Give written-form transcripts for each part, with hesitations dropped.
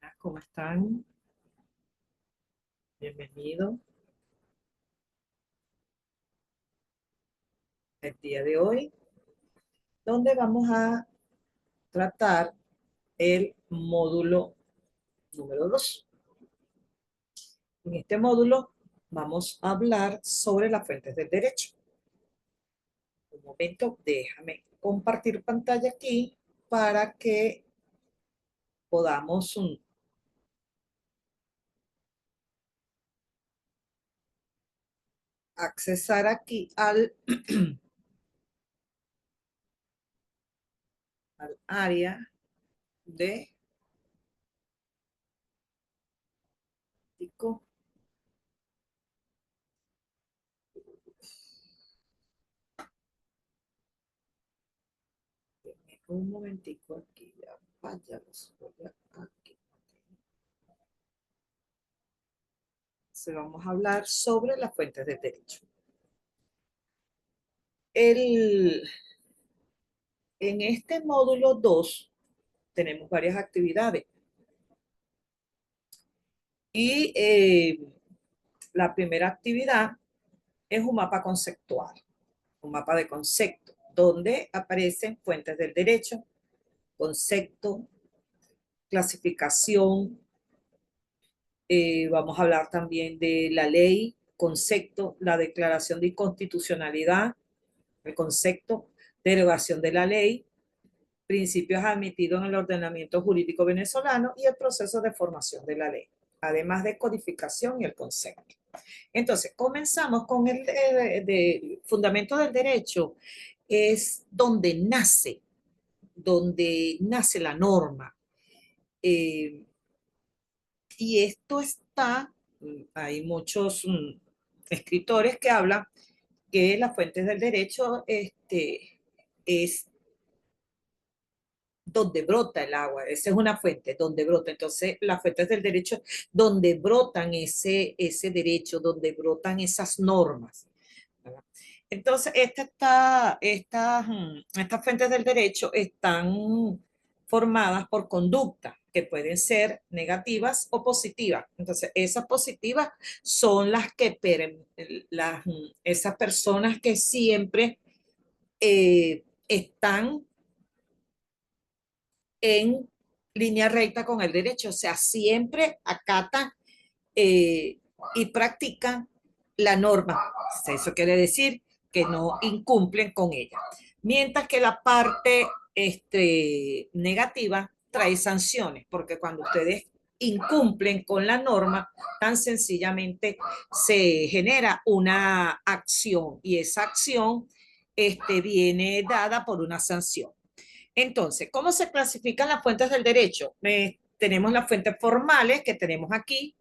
Buenas, ¿cómo están? Bienvenido. El día de hoy, donde vamos a tratar el módulo número 2. En este módulo vamos a hablar sobre las fuentes del derecho. Un momento, déjame compartir pantalla aquí para que podamos accesar aquí al área de un momentico aquí, ya vayamos aquí. Vamos a hablar sobre las fuentes del derecho. En este módulo 2 tenemos varias actividades y la primera actividad es un mapa conceptual, un mapa de concepto, donde aparecen fuentes del derecho, concepto, clasificación. Vamos a hablar también de la ley, concepto, la declaración de inconstitucionalidad, el concepto, derogación de la ley, principios admitidos en el ordenamiento jurídico venezolano y el proceso de formación de la ley, además de codificación y el concepto. Entonces, comenzamos con el fundamento del derecho, es donde nace la norma. Y esto está, hay muchos escritores que hablan que las fuentes del derecho es donde brota el agua, esa es una fuente, donde brota. Entonces, las fuentes del derecho, donde brotan ese derecho, donde brotan esas normas, ¿verdad? Entonces, estas fuentes del derecho están formadas por conductas que pueden ser negativas o positivas. Entonces, esas positivas son esas personas que siempre están en línea recta con el derecho, o sea, siempre acatan eh, y practican la norma. Eso quiere decir que no incumplen con ella. Mientras que la parte negativa trae sanciones, porque cuando ustedes incumplen con la norma, tan sencillamente se genera una acción y esa acción viene dada por una sanción. Entonces, ¿cómo se clasifican las fuentes del derecho? Tenemos las fuentes formales que tenemos aquí,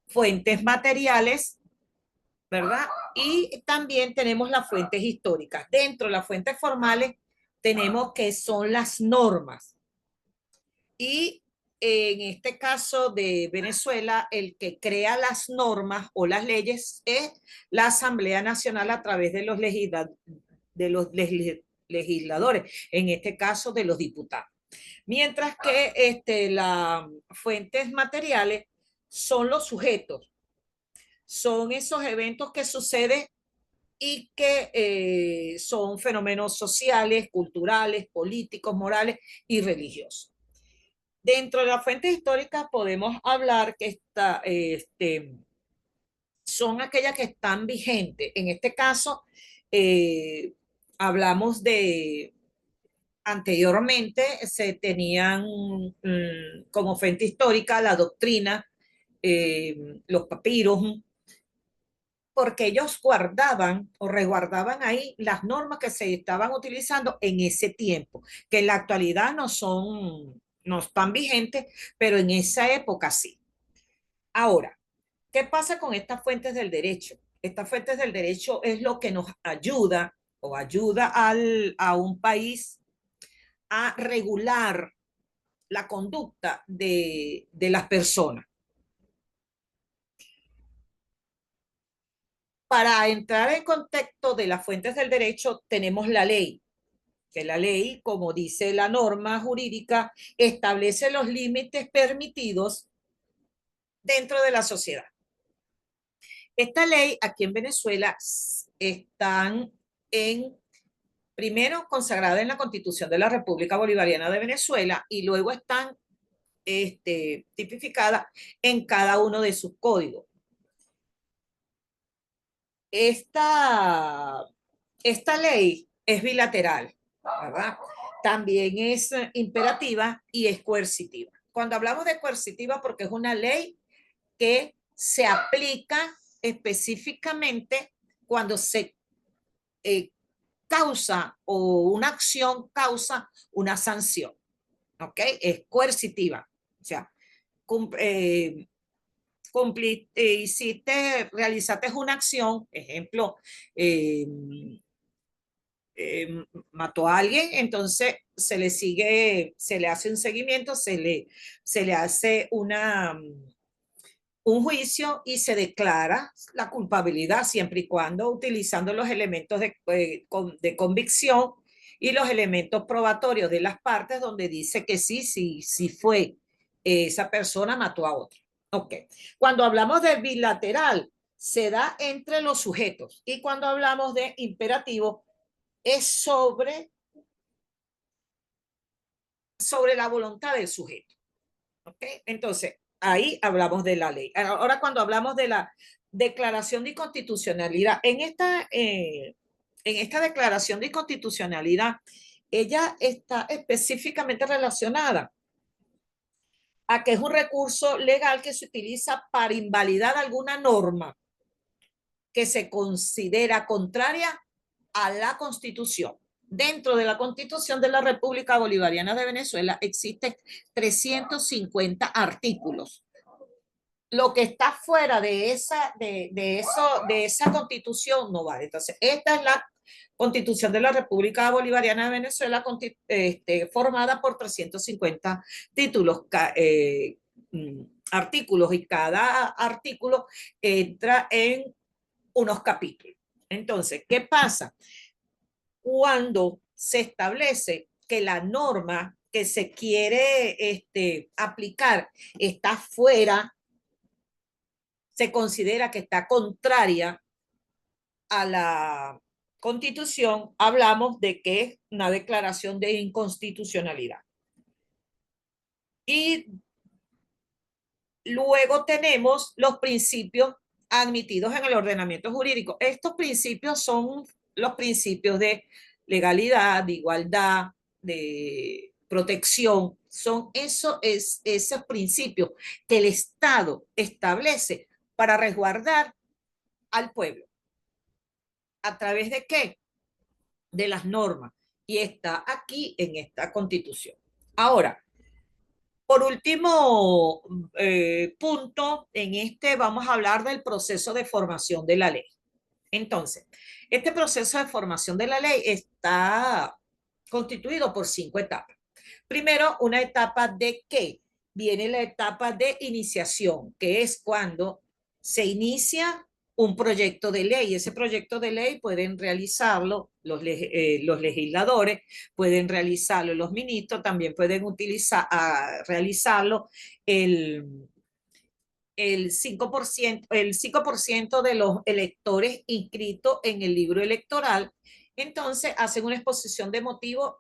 fuentes materiales, ¿verdad? Y también tenemos las fuentes históricas. Dentro de las fuentes formales tenemos que son las normas. Y en este caso de Venezuela, el que crea las normas o las leyes es la Asamblea Nacional a través de legisladores, en este caso de los diputados. Mientras que las fuentes materiales son los sujetos, son esos eventos que suceden y que son fenómenos sociales, culturales, políticos, morales y religiosos. Dentro de las fuentes históricas podemos hablar que son aquellas que están vigentes. En este caso, hablamos de anteriormente se tenían como fuente histórica la doctrina, los papiros, porque ellos guardaban o resguardaban ahí las normas que se estaban utilizando en ese tiempo, que en la actualidad no están vigentes, pero en esa época sí. Ahora, ¿qué pasa con estas fuentes del derecho? Estas fuentes del derecho es lo que nos ayuda o ayuda a un país a regular la conducta de las personas. Para entrar en contexto de las fuentes del derecho, tenemos la ley, que la ley, como dice la norma jurídica, establece los límites permitidos dentro de la sociedad. Esta ley aquí en Venezuela están primero consagrada en la Constitución de la República Bolivariana de Venezuela y luego están tipificadas en cada uno de sus códigos. Esta ley es bilateral, ¿verdad? También es imperativa y es coercitiva. Cuando hablamos de coercitiva, porque es una ley que se aplica específicamente cuando se causa o una acción causa una sanción, ¿ok? Es coercitiva, o sea, realizaste una acción, ejemplo, eh, mató a alguien, entonces se le hace un seguimiento, se le hace un juicio y se declara la culpabilidad siempre y cuando utilizando los elementos de convicción y los elementos probatorios de las partes donde dice que sí fue esa persona mató a otra. Ok. Cuando hablamos de bilateral, se da entre los sujetos y cuando hablamos de imperativo, es sobre la voluntad del sujeto. ¿Ok? Entonces, ahí hablamos de la ley. Ahora, cuando hablamos de la declaración de inconstitucionalidad, en esta declaración de inconstitucionalidad, ella está específicamente relacionada a que es un recurso legal que se utiliza para invalidar alguna norma que se considera contraria a la Constitución. Dentro de la Constitución de la República Bolivariana de Venezuela existen 350 artículos. Lo que está fuera de esa Constitución no vale. Entonces, esta es la Constitución de la República Bolivariana de Venezuela, formada por 350 títulos, artículos, y cada artículo entra en unos capítulos. Entonces, ¿qué pasa? Cuando se establece que la norma que se quiere aplicar está fuera, se considera que está contraria a la Constitución, hablamos de que es una declaración de inconstitucionalidad. Y luego tenemos los principios admitidos en el ordenamiento jurídico. Estos principios son los principios de legalidad, de igualdad, de protección. Son esos principios que el Estado establece para resguardar al pueblo. ¿A través de qué? De las normas. Y está aquí en esta Constitución. Ahora, por último punto, vamos a hablar del proceso de formación de la ley. Entonces, este proceso de formación de la ley está constituido por 5 etapas. Primero, una etapa de ¿qué? Viene la etapa de iniciación, que es cuando se inicia un proyecto de ley. Ese proyecto de ley pueden realizarlo los legisladores, pueden realizarlo los ministros, también pueden realizarlo el 5% de los electores inscritos en el libro electoral. Entonces hacen una exposición de motivos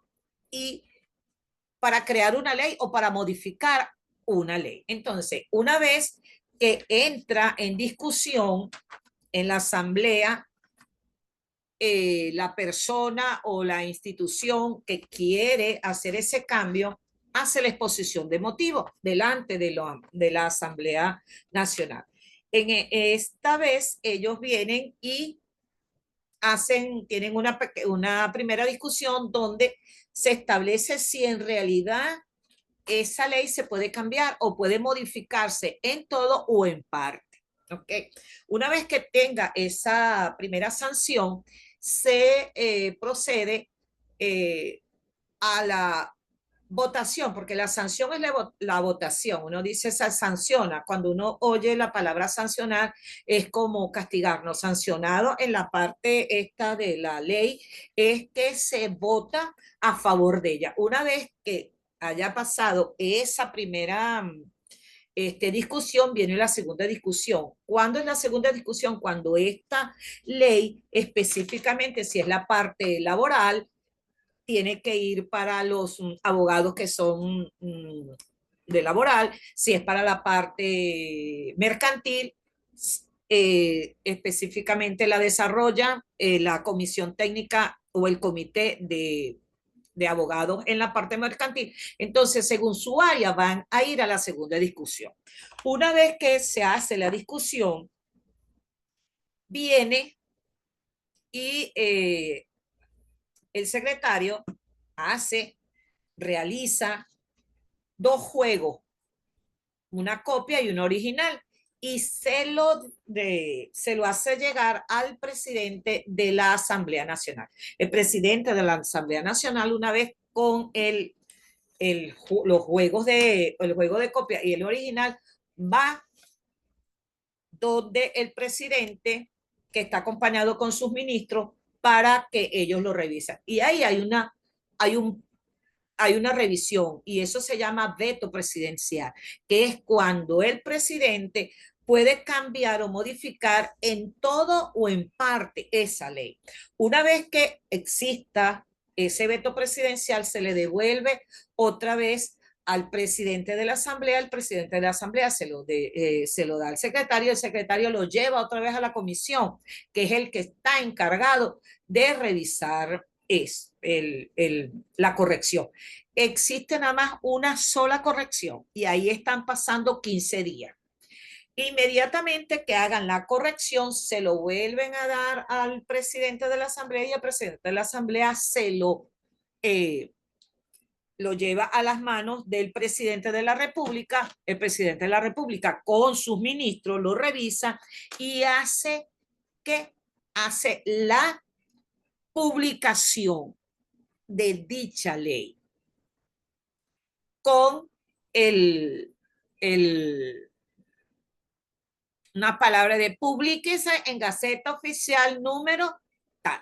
y para crear una ley o para modificar una ley. Entonces, una vez que entra en discusión en la asamblea la persona o la institución que quiere hacer ese cambio, hace la exposición de motivos delante de la Asamblea Nacional. Esta vez ellos vienen y tienen una primera discusión donde se establece si en realidad esa ley se puede cambiar o puede modificarse en todo o en parte. ¿Okay? Una vez que tenga esa primera sanción, se procede a la votación, porque la sanción es la votación. Uno dice se sanciona. Cuando uno oye la palabra sancionar, es como castigarnos. Sancionado en la parte esta de la ley es que se vota a favor de ella. Una vez que haya pasado esa primera discusión viene la segunda discusión. ¿Cuándo es la segunda discusión? Cuando esta ley, específicamente si es la parte laboral, tiene que ir para los abogados que son de laboral, si es para la parte mercantil, específicamente la desarrolla la comisión técnica o el comité de abogados en la parte mercantil. Entonces, según su área, van a ir a la segunda discusión. Una vez que se hace la discusión, viene y el secretario realiza dos juegos, una copia y una original, y se lo hace llegar al presidente de la Asamblea Nacional. El presidente de la Asamblea Nacional, una vez con los juegos el juego de copia y el original, va donde el presidente, que está acompañado con sus ministros, para que ellos lo revisen. Y ahí hay una revisión, y eso se llama veto presidencial, que es cuando el presidente puede cambiar o modificar en todo o en parte esa ley. Una vez que exista ese veto presidencial, se le devuelve otra vez al presidente de la Asamblea, el presidente de la Asamblea se lo da al secretario, el secretario lo lleva otra vez a la comisión, que es el que está encargado de revisar la corrección. Existe nada más una sola corrección y ahí están pasando 15 días. Inmediatamente que hagan la corrección, se lo vuelven a dar al presidente de la Asamblea y el presidente de la Asamblea lo lleva a las manos del presidente de la República. El presidente de la República con sus ministros lo revisa y hace la publicación de dicha ley con el, el, una palabra de publíquese en Gaceta Oficial número tal.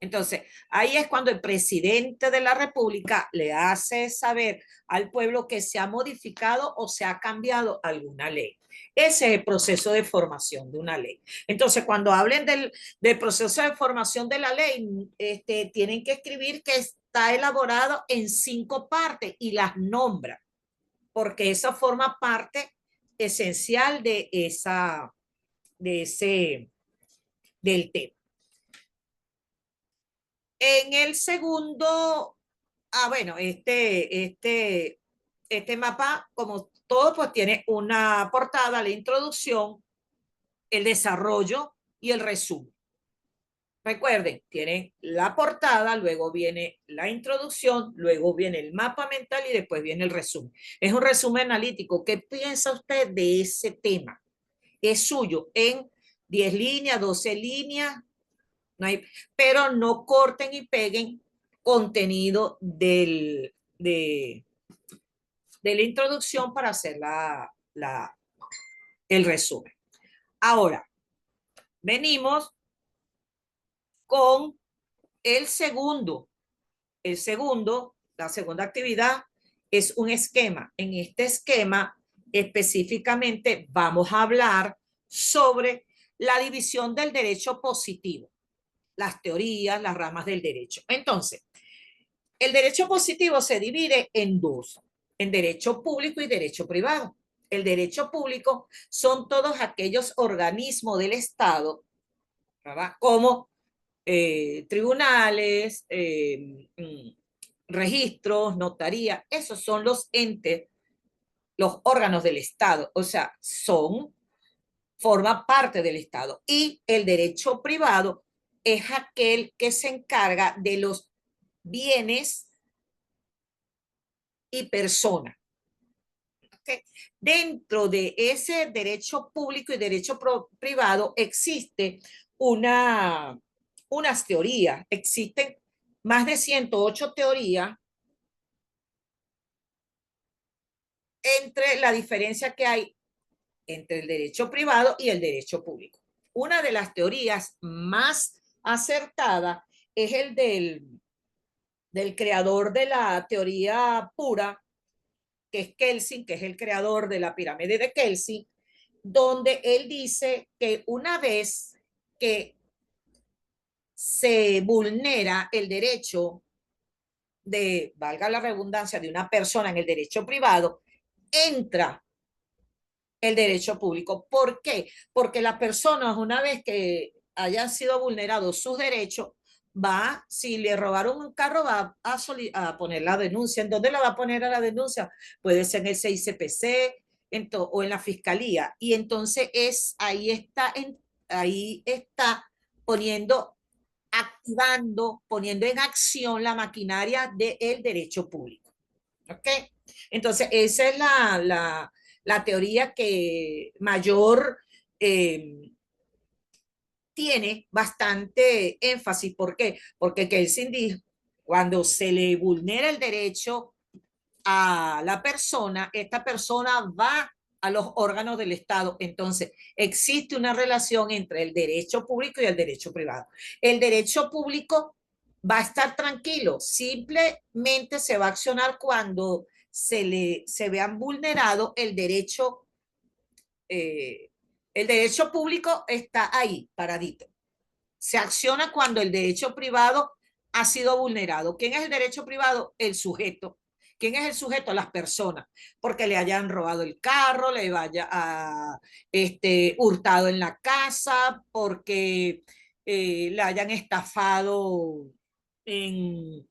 Entonces, ahí es cuando el presidente de la República le hace saber al pueblo que se ha modificado o se ha cambiado alguna ley. Ese es el proceso de formación de una ley. Entonces, cuando hablen del proceso de formación de la ley, tienen que escribir que está elaborado en 5 partes y las nombran, porque eso forma parte esencial del tema. En el segundo, bueno, este mapa, como todo, pues tiene una portada, la introducción, el desarrollo y el resumen. Recuerden, tiene la portada, luego viene la introducción, luego viene el mapa mental y después viene el resumen. Es un resumen analítico. ¿Qué piensa usted de ese tema? Es suyo en 10 líneas, 12 líneas, no hay, pero no corten y peguen contenido de la introducción para hacer el resumen. Ahora, venimos con el segundo. La segunda actividad es un esquema. En este esquema, específicamente, vamos a hablar sobre la división del derecho positivo, las teorías, las ramas del derecho. Entonces, el derecho positivo se divide en dos, en derecho público y derecho privado. El derecho público son todos aquellos organismos del Estado, ¿verdad? Como tribunales, registros, notaría, esos son los entes, los órganos del Estado, o sea, forma parte del Estado. Y el derecho privado es aquel que se encarga de los bienes y personas. ¿Okay? Dentro de ese derecho público y derecho privado existe unas teorías, existen más de 108 teorías entre la diferencia que hay entre el derecho privado y el derecho público. Una de las teorías más acertadas es el del creador de la teoría pura, que es Kelsen, que es el creador de la pirámide de Kelsen, donde él dice que una vez que se vulnera el derecho de, valga la redundancia, de una persona en el derecho privado, entra el derecho público. ¿Por qué? Porque las personas, una vez que hayan sido vulnerados sus derechos, va, si le robaron un carro, va a poner la denuncia. ¿En dónde la va a poner a la denuncia? Puede ser en el CICPC o en la fiscalía. Y entonces ahí está poniendo, activando, poniendo en acción la maquinaria del derecho público. ¿Ok? Entonces, esa es la teoría que mayor eh, tiene bastante énfasis. ¿Por qué? Porque Kelsen dijo, cuando se le vulnera el derecho a la persona, esta persona va a los órganos del Estado. Entonces, existe una relación entre el derecho público y el derecho privado. El derecho público va a estar tranquilo, simplemente se va a accionar cuando se vean vulnerado el derecho público está ahí, paradito. Se acciona cuando el derecho privado ha sido vulnerado. ¿Quién es el derecho privado? El sujeto. ¿Quién es el sujeto? Las personas, porque le hayan robado el carro, le vaya a hurtado en la casa, porque le hayan estafado en,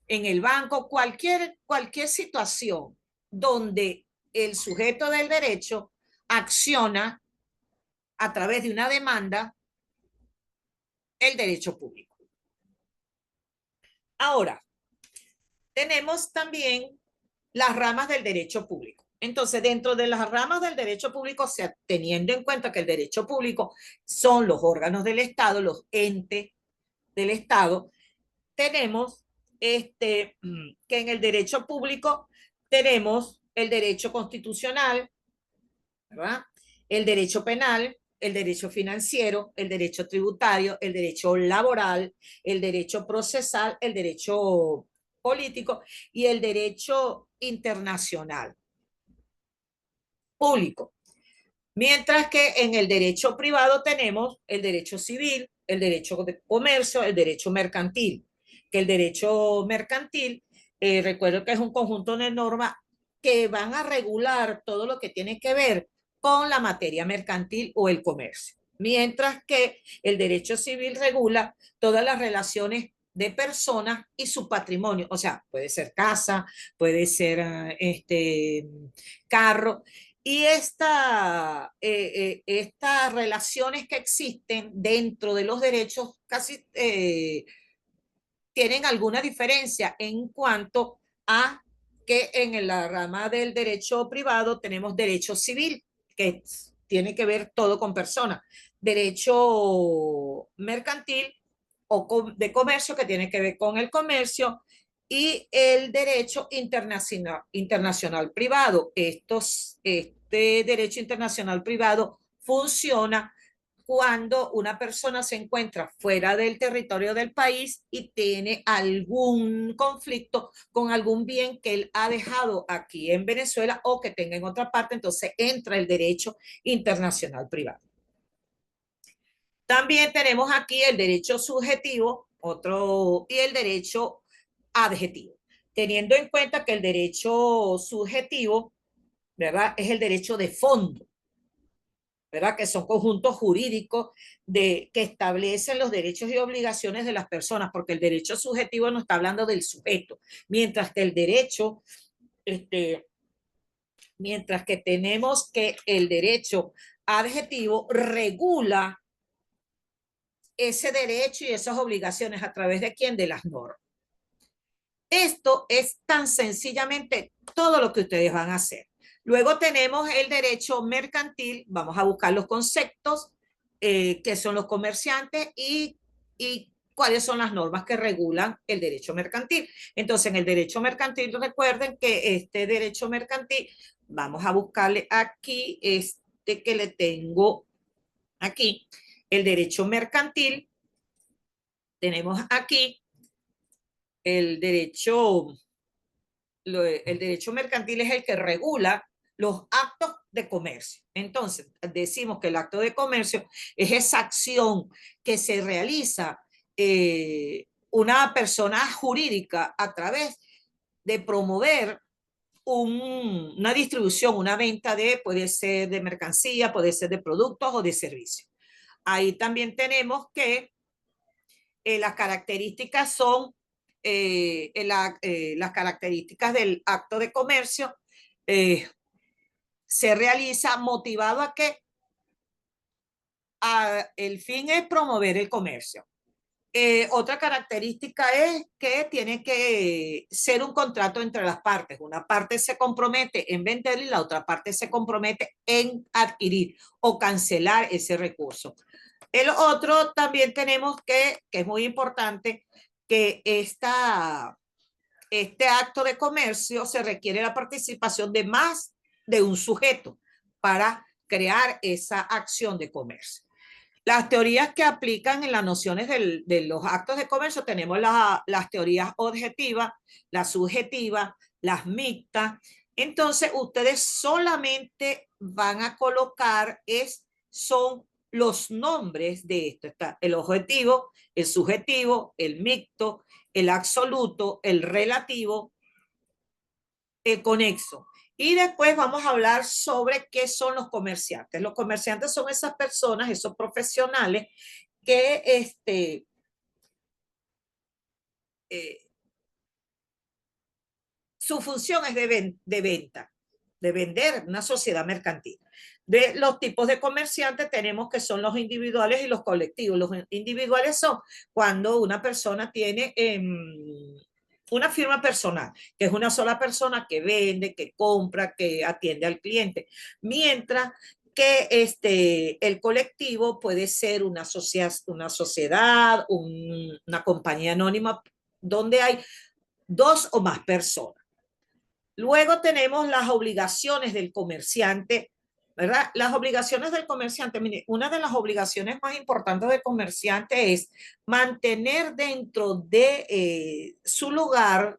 en el banco, cualquier situación donde el sujeto del derecho acciona a través de una demanda el derecho público. Ahora, tenemos también las ramas del derecho público. Entonces, dentro de las ramas del derecho público, teniendo en cuenta que el derecho público son los órganos del Estado, los entes del Estado, tenemos que en el derecho público tenemos el derecho constitucional, ¿verdad? El derecho penal, el derecho financiero, el derecho tributario, el derecho laboral, el derecho procesal, el derecho político y el derecho internacional público. Mientras que en el derecho privado tenemos el derecho civil, el derecho de comercio, el derecho mercantil. Que el derecho mercantil, recuerdo que es un conjunto de normas que van a regular todo lo que tiene que ver con la materia mercantil o el comercio. Mientras que el derecho civil regula todas las relaciones de personas y su patrimonio. O sea, puede ser casa, puede ser carro, y estas relaciones que existen dentro de los derechos casi tienen alguna diferencia en cuanto a que en la rama del derecho privado tenemos derecho civil, que tiene que ver todo con personas, derecho mercantil o de comercio, que tiene que ver con el comercio, y el derecho internacional privado. Este derecho internacional privado funciona cuando una persona se encuentra fuera del territorio del país y tiene algún conflicto con algún bien que él ha dejado aquí en Venezuela o que tenga en otra parte, entonces entra el derecho internacional privado. También tenemos aquí el derecho subjetivo, otro, y el derecho adjetivo, teniendo en cuenta que el derecho subjetivo, ¿verdad? Es el derecho de fondo, ¿verdad? Que son conjuntos jurídicos que establecen los derechos y obligaciones de las personas, porque el derecho subjetivo no está hablando del sujeto, mientras que el derecho, este, mientras que tenemos que el derecho adjetivo regula ese derecho y esas obligaciones a través de quién, de las normas. Esto es tan sencillamente todo lo que ustedes van a hacer. Luego tenemos el derecho mercantil, vamos a buscar los conceptos, que son los comerciantes y cuáles son las normas que regulan el derecho mercantil. Entonces, en el derecho mercantil, recuerden que este derecho mercantil, vamos a buscarle aquí, que le tengo aquí, el derecho mercantil, tenemos aquí el derecho el derecho mercantil es el que regula los actos de comercio. Entonces, decimos que el acto de comercio es esa acción que se realiza una persona jurídica a través de promover una distribución, una venta de, puede ser de mercancía, puede ser de productos o de servicios. Ahí también tenemos que las características son las características del acto de comercio. Se realiza motivado a que el fin es promover el comercio. Otra característica es que tiene que ser un contrato entre las partes. Una parte se compromete en vender y la otra parte se compromete en adquirir o cancelar ese recurso. El otro también tenemos que es muy importante, que este acto de comercio se requiere la participación de más de un sujeto para crear esa acción de comercio. Las teorías que aplican en las nociones de los actos de comercio tenemos las teorías objetivas, las subjetivas, las mixtas. Entonces, ustedes solamente van a colocar, son los nombres de esto. Está el objetivo, el subjetivo, el mixto, el absoluto, el relativo, el conexo. Y después vamos a hablar sobre qué son los comerciantes. Los comerciantes son esas personas, esos profesionales que eh, su función es de venta, de vender, una sociedad mercantil. De los tipos de comerciantes tenemos que son los individuales y los colectivos. Los individuales son cuando una persona tiene una firma personal, que es una sola persona que vende, que compra, que atiende al cliente. Mientras que el colectivo puede ser una sociedad, una compañía anónima, donde hay dos o más personas. Luego tenemos las obligaciones del comerciante, ¿verdad? Las obligaciones del comerciante, mire, una de las obligaciones más importantes del comerciante es mantener dentro de su lugar,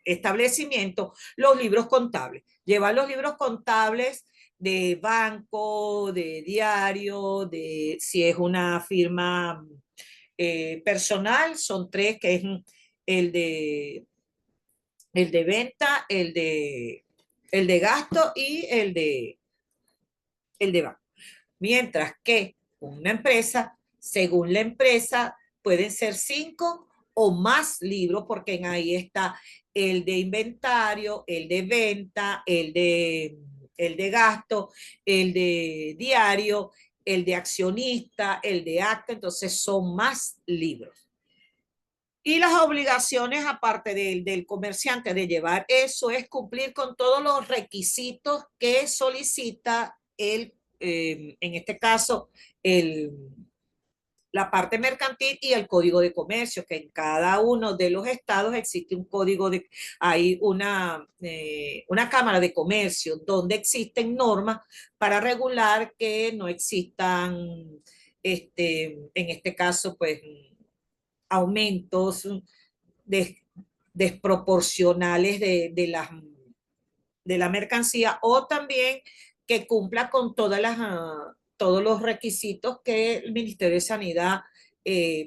establecimiento, los libros contables. Llevar los libros contables de banco, de diario, de si es una firma personal, son tres, que es el de venta, el de gasto y el de banco. Mientras que una empresa, según la empresa, pueden ser 5 o más libros, porque en ahí está el de inventario, el de venta, el de gasto, el de diario, el de accionista, el de acta, entonces son más libros. Y las obligaciones, aparte del comerciante de llevar eso, es cumplir con todos los requisitos que solicita en este caso, la parte mercantil y el código de comercio, que en cada uno de los estados existe un código hay una cámara de comercio donde existen normas para regular que no existan, en este caso, pues, aumentos des, desproporcionales de la mercancía, o también que cumpla con todos los requisitos que el Ministerio de Sanidad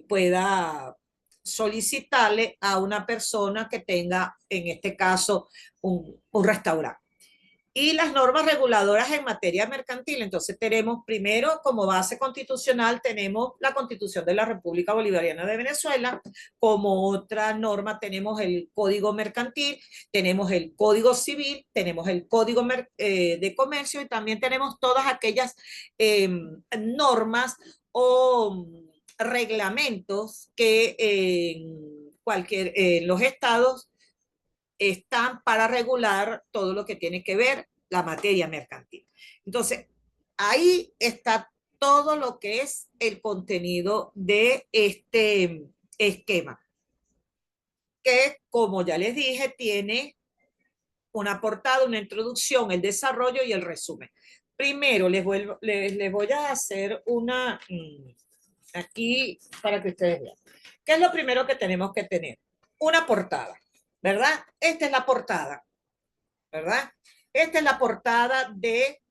pueda solicitarle a una persona que tenga, en este caso, un restaurante. Y las normas reguladoras en materia mercantil. Entonces tenemos primero como base constitucional, tenemos la Constitución de la República Bolivariana de Venezuela. Como otra norma tenemos el Código Mercantil, tenemos el Código Civil, tenemos el Código de Comercio, y también tenemos todas aquellas normas o reglamentos que en los estados están para regular todo lo que tiene que ver la materia mercantil. Entonces, ahí está todo lo que es el contenido de este esquema, que, como ya les dije, tiene una portada, una introducción, el desarrollo y el resumen. Primero les voy a hacer una aquí para que ustedes vean. ¿Qué es lo primero que tenemos que tener? Una portada. ¿verdad? Esta es la portada, ¿verdad? Esta es la portada de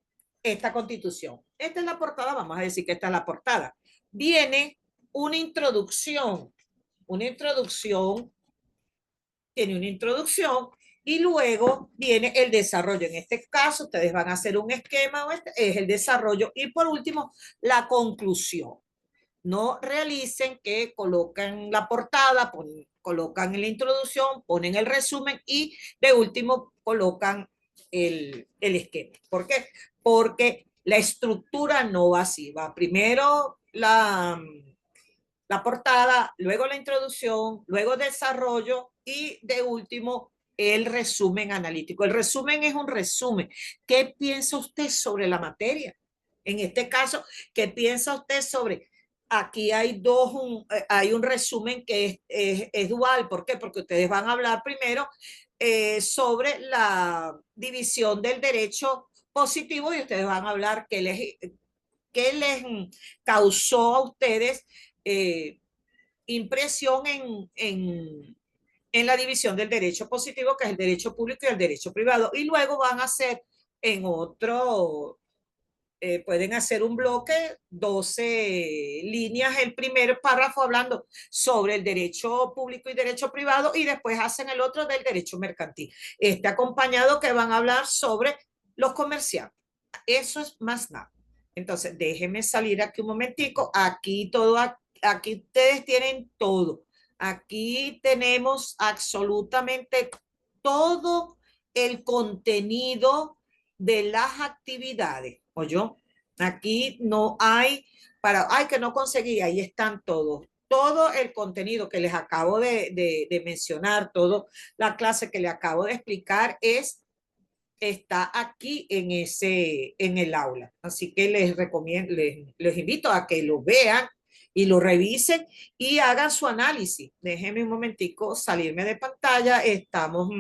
esta constitución. Esta es la portada, vamos a decir que esta es la portada. Viene una introducción, tiene una introducción y luego viene el desarrollo. En este caso, ustedes van a hacer un esquema, este es el desarrollo y por último, la conclusión. No realicen que colocan la portada, colocan la introducción, ponen el resumen y de último colocan el esquema. ¿Por qué? Porque la estructura no va así. Va primero la portada, luego la introducción, luego desarrollo y de último el resumen analítico. El resumen es un resumen. ¿Qué piensa usted sobre la materia? En este caso, ¿qué piensa usted sobre? Aquí hay un resumen que es dual. ¿Por qué? Porque ustedes van a hablar primero sobre la división del derecho positivo y ustedes van a hablar qué les causó a ustedes eh, impresión en la división del derecho positivo, que es el derecho público y el derecho privado. Y luego van a hacer en otro, pueden hacer un bloque, 12 líneas, el primer párrafo hablando sobre el derecho público y derecho privado y después hacen el otro del derecho mercantil. Este acompañado que van a hablar sobre los comerciantes. Eso es más nada. Entonces, déjenme salir aquí un momentico. Aquí todo, aquí ustedes tienen todo. Aquí tenemos absolutamente todo el contenido de las actividades. ¿Oyó? Aquí no hay ay, que no conseguí, ahí están todos. Todo el contenido que les acabo de mencionar, toda la clase que les acabo de explicar está aquí en el aula. Así que les recomiendo, les invito a que lo vean y lo revisen y hagan su análisis. Déjenme un momentico salirme de pantalla. Estamos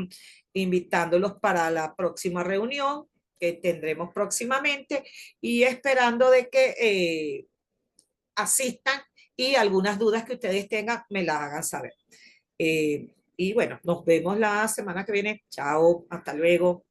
invitándolos para la próxima reunión que tendremos próximamente y esperando de que asistan y algunas dudas que ustedes tengan me las hagan saber. Y bueno, nos vemos la semana que viene. Chao, hasta luego.